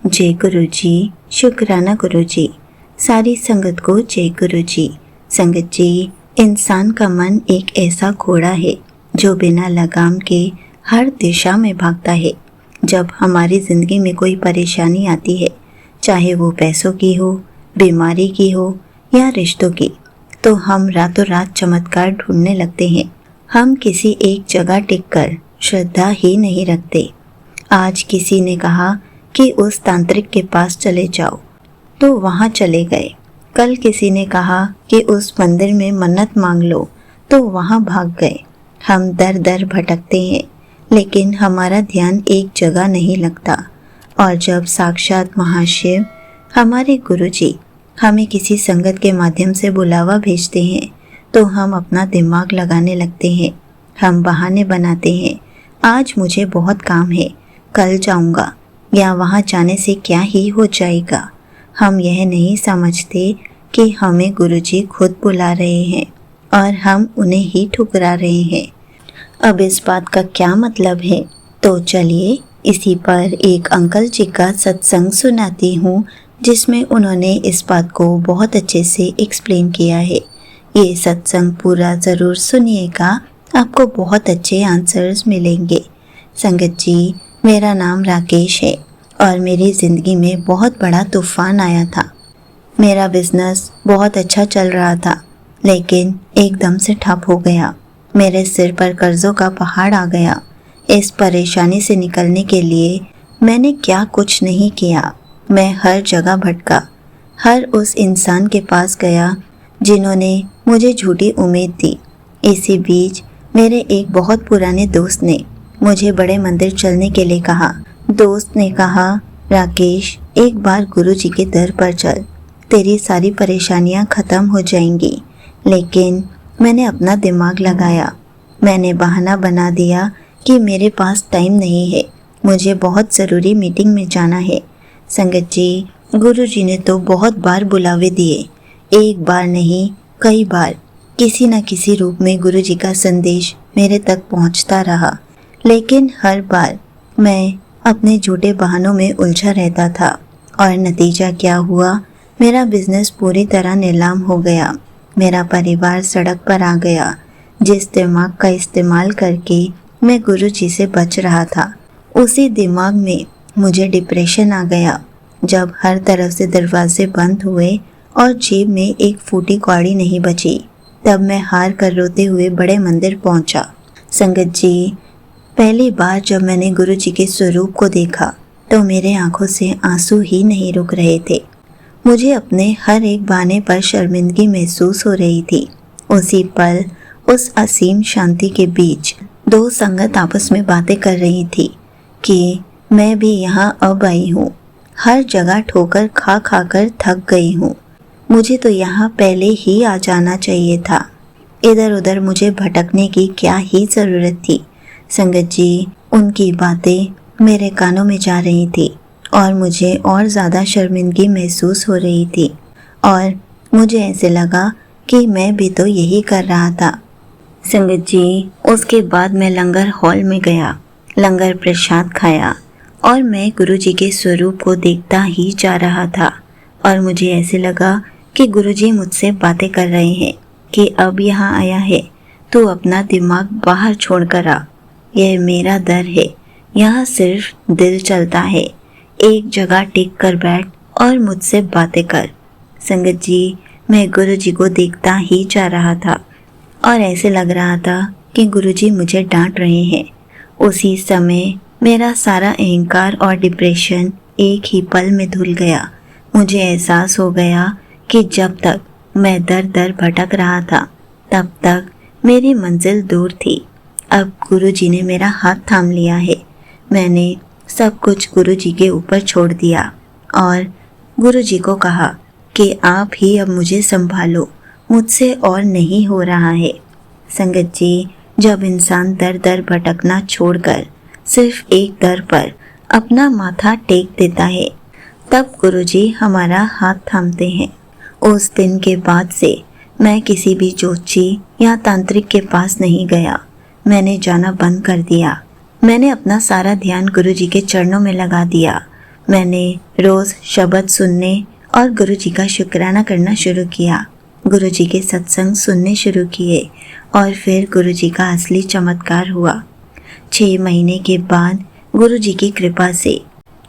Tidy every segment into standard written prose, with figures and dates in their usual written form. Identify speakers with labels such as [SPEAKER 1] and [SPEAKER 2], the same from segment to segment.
[SPEAKER 1] जय गुरु जी, शुक्राना गुरु जी। सारी संगत को जय गुरु जी। संगत जी, इंसान का मन एक ऐसा घोड़ा है जो बिना लगाम के हर दिशा में भागता है। जब हमारी ज़िंदगी में कोई परेशानी आती है, चाहे वो पैसों की हो, बीमारी की हो या रिश्तों की, तो हम रातों रात चमत्कार ढूंढने लगते हैं। हम किसी एक जगह टिककर श्रद्धा ही नहीं रखते। आज किसी ने कहा कि उस तांत्रिक के पास चले जाओ, तो वहाँ चले गए। कल किसी ने कहा कि उस मंदिर में मन्नत मांग लो, तो वहाँ भाग गए। हम दर दर भटकते हैं, लेकिन हमारा ध्यान एक जगह नहीं लगता। और जब साक्षात महाशिव हमारे गुरुजी हमें किसी संगत के माध्यम से बुलावा भेजते हैं, तो हम अपना दिमाग लगाने लगते हैं। हम बहाने बनाते हैं, आज मुझे बहुत काम है, कल जाऊंगा, या वहाँ जाने से क्या ही हो जाएगा। हम यह नहीं समझते कि हमें गुरुजी खुद बुला रहे हैं और हम उन्हें ही ठुकरा रहे हैं। अब इस बात का क्या मतलब है? तो चलिए इसी पर एक अंकल जी का सत्संग सुनाती हूँ, जिसमें उन्होंने इस बात को बहुत अच्छे से एक्सप्लेन किया है। ये सत्संग पूरा ज़रूर सुनिएगा, आपको बहुत अच्छे आंसर्स मिलेंगे। संगत जी, मेरा नाम राकेश है और मेरी ज़िंदगी में बहुत बड़ा तूफ़ान आया था। मेरा बिज़नेस बहुत अच्छा चल रहा था, लेकिन एकदम से ठप हो गया। मेरे सिर पर कर्ज़ों का पहाड़ आ गया। इस परेशानी से निकलने के लिए मैंने क्या कुछ नहीं किया। मैं हर जगह भटका, हर उस इंसान के पास गया जिन्होंने मुझे झूठी उम्मीद दी। इसी बीच मेरे एक बहुत पुराने दोस्त ने मुझे बड़े मंदिर चलने के लिए कहा। दोस्त ने कहा, राकेश, एक बार गुरुजी के दर पर चल, तेरी सारी परेशानियां ख़त्म हो जाएंगी। लेकिन मैंने अपना दिमाग लगाया। मैंने बहाना बना दिया कि मेरे पास टाइम नहीं है, मुझे बहुत ज़रूरी मीटिंग में जाना है। संगत जी, गुरुजी ने तो बहुत बार बुलावे दिए, एक बार नहीं कई बार। किसी न किसी रूप में गुरुजी का संदेश मेरे तक पहुंचता रहा, लेकिन हर बार मैं अपने झूठे बहानों में उलझा रहता था। और नतीजा क्या हुआ? मेरा बिजनेस पूरी तरह नीलाम हो गया। मेरा परिवार सड़क पर आ गया। जिस दिमाग का इस्तेमाल करके मैं गुरुजी से बच रहा था, उसी दिमाग में मुझे डिप्रेशन आ गया। जब हर तरफ से दरवाजे बंद हुए और जेब में एक फूटी कौड़ी नहीं बची, तब मैं हार कर रोते हुए बड़े मंदिर पहुंचा। संगत जी, पहली बार जब मैंने गुरुजी के स्वरूप को देखा, तो मेरे आंखों से आंसू ही नहीं रुक रहे थे। मुझे अपने हर एक बहाने पर शर्मिंदगी महसूस हो रही थी। उसी पल उस असीम शांति के बीच दो संगत आपस में बातें कर रही थी कि मैं भी यहाँ अब आई हूँ। हर जगह ठोकर खा खा कर थक गई हूँ। मुझे तो यहाँ पहले ही आ जाना चाहिए था। इधर उधर मुझे भटकने की क्या ही ज़रूरत थी। संगत जी, उनकी बातें मेरे कानों में जा रही थी और मुझे और ज़्यादा शर्मिंदगी महसूस हो रही थी। और मुझे ऐसे लगा कि मैं भी तो यही कर रहा था। संगत जी, उसके बाद मैं लंगर हॉल में गया, लंगर प्रसाद खाया और मैं गुरुजी के स्वरूप को देखता ही जा रहा था। और मुझे ऐसे लगा कि गुरुजी मुझसे बातें कर रहे हैं कि अब यहाँ आया है तो अपना दिमाग बाहर छोड़ कर आ। यह मेरा दर है, यहाँ सिर्फ दिल चलता है। एक जगह टिक कर बैठ और मुझसे बातें कर। संगत जी, मैं गुरुजी को देखता ही जा रहा था और ऐसे लग रहा था कि गुरुजी मुझे डांट रहे हैं। उसी समय मेरा सारा अहंकार और डिप्रेशन एक ही पल में धुल गया। मुझे एहसास हो गया कि जब तक मैं दर दर भटक रहा था, तब तक मेरी मंजिल दूर थी। अब गुरुजी ने मेरा हाथ थाम लिया है। मैंने सब कुछ गुरुजी के ऊपर छोड़ दिया और गुरुजी को कहा कि आप ही अब मुझे संभालो, मुझसे और नहीं हो रहा है। संगत जी, जब इंसान दर दर भटकना छोड़कर सिर्फ एक दर पर अपना माथा टेक देता है, तब गुरुजी हमारा हाथ थामते हैं। उस दिन के बाद से मैं किसी भी ज्योतिषी या तांत्रिक के पास नहीं गया। मैंने जाना बंद कर दिया। मैंने अपना सारा ध्यान गुरुजी के चरणों में लगा दिया। मैंने रोज़ शब्द सुनने और गुरु जी का शुक्राना करना शुरू किया। गुरु जी के सत्संग सुनने शुरू किए और फिर गुरु जी का असली चमत्कार हुआ। 6 महीने के बाद गुरु जी की कृपा से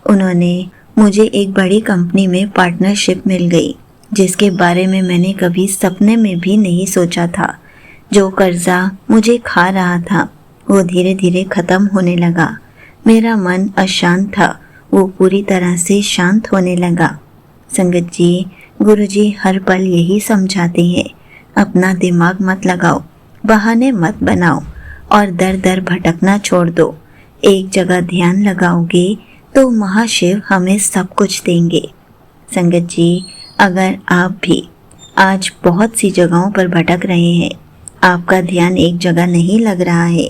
[SPEAKER 1] उन्होंने मुझे एक बड़ी कंपनी में पार्टनरशिप मिल गई, जिसके बारे में मैंने कभी सपने में भी नहीं सोचा था। जो कर्जा मुझे खा रहा था वो धीरे धीरे ख़त्म होने लगा। मेरा मन अशांत था, वो पूरी तरह से शांत होने लगा। संगत जी, गुरु जी हर पल यही समझाते हैं, अपना दिमाग मत लगाओ, बहाने मत बनाओ और दर दर भटकना छोड़ दो। एक जगह ध्यान लगाओगे तो महाशिव हमें सब कुछ देंगे। संगत जी, अगर आप भी आज बहुत सी जगहों पर भटक रहे हैं, आपका ध्यान एक जगह नहीं लग रहा है,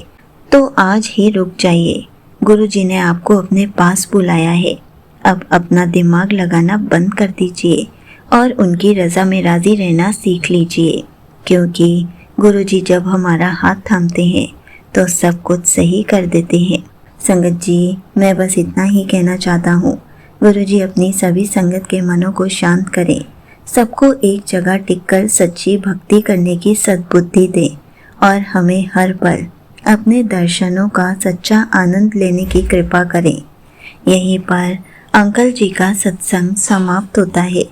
[SPEAKER 1] तो आज ही रुक जाइए। गुरु जी ने आपको अपने पास बुलाया है। अब अपना दिमाग लगाना बंद कर दीजिए और उनकी रज़ा में राज़ी रहना सीख लीजिए, क्योंकि गुरु जी जब हमारा हाथ थामते हैं तो सब कुछ सही कर देते हैं। संगत जी, मैं बस इतना ही कहना चाहता हूँ, गुरु जी अपनी सभी संगत के मनों को शांत करें, सबको एक जगह टिककर सच्ची भक्ति करने की सद्बुद्धि दें और हमें हर पल अपने दर्शनों का सच्चा आनंद लेने की कृपा करें। यहीं पर अंकल जी का सत्संग समाप्त होता है।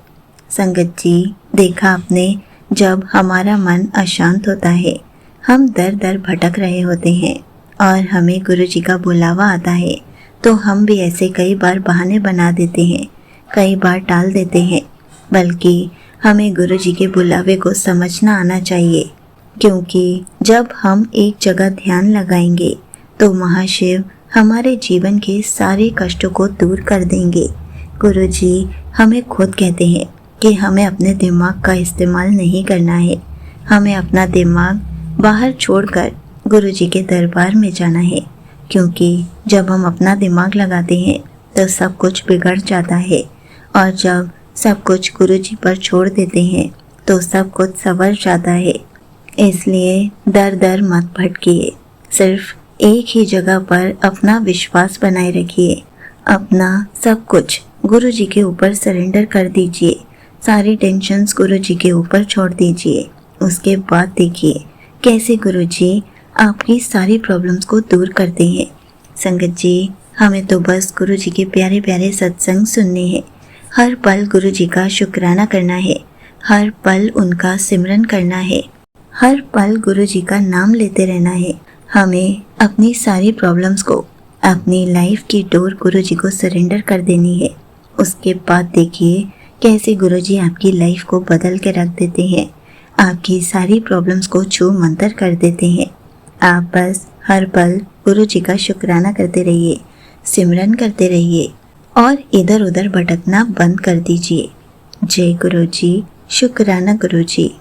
[SPEAKER 1] संगत जी, देखा आपने, जब हमारा मन अशांत होता है, हम दर दर भटक रहे होते हैं और हमें गुरु जी का बुलावा आता है, तो हम भी ऐसे कई बार बहाने बना देते हैं, कई बार टाल देते हैं। बल्कि हमें गुरु जी के बुलावे को समझना आना चाहिए, क्योंकि जब हम एक जगह ध्यान लगाएंगे तो महाशिव हमारे जीवन के सारे कष्टों को दूर कर देंगे। गुरु जी हमें खुद कहते हैं कि हमें अपने दिमाग का इस्तेमाल नहीं करना है, हमें अपना दिमाग बाहर छोड़कर गुरु जी के दरबार में जाना है, क्योंकि जब हम अपना दिमाग लगाते हैं तो सब कुछ बिगड़ जाता है और जब सब कुछ गुरु जी पर छोड़ देते हैं तो सब कुछ संवर जाता है। इसलिए दर दर मत भटकिए, सिर्फ एक ही जगह पर अपना विश्वास बनाए रखिए। अपना सब कुछ गुरु जी के ऊपर सरेंडर कर दीजिए, सारी टेंशन्स गुरु जी के ऊपर छोड़ दीजिए। उसके बाद देखिए कैसे गुरु जी आपकी सारी प्रॉब्लम्स को दूर करते हैं। संगत जी, हमें तो बस गुरु जी के प्यारे प्यारे सत्संग सुनने हैं, हर पल गुरु जी का शुक्राना करना है, हर पल उनका सिमरन करना है, हर पल गुरु जी का नाम लेते रहना है। हमें अपनी सारी प्रॉब्लम्स को, अपनी लाइफ की डोर गुरु जी को सरेंडर कर देनी है। उसके बाद देखिए कैसे गुरु जी आपकी लाइफ को बदल के रख देते हैं, आपकी सारी प्रॉब्लम्स को छू मंतर कर देते हैं। आप बस हर पल गुरु जी का शुक्राना करते रहिए, सिमरन करते रहिए और इधर उधर भटकना बंद कर दीजिए। जय गुरु जी, शुक्राना गुरु जी।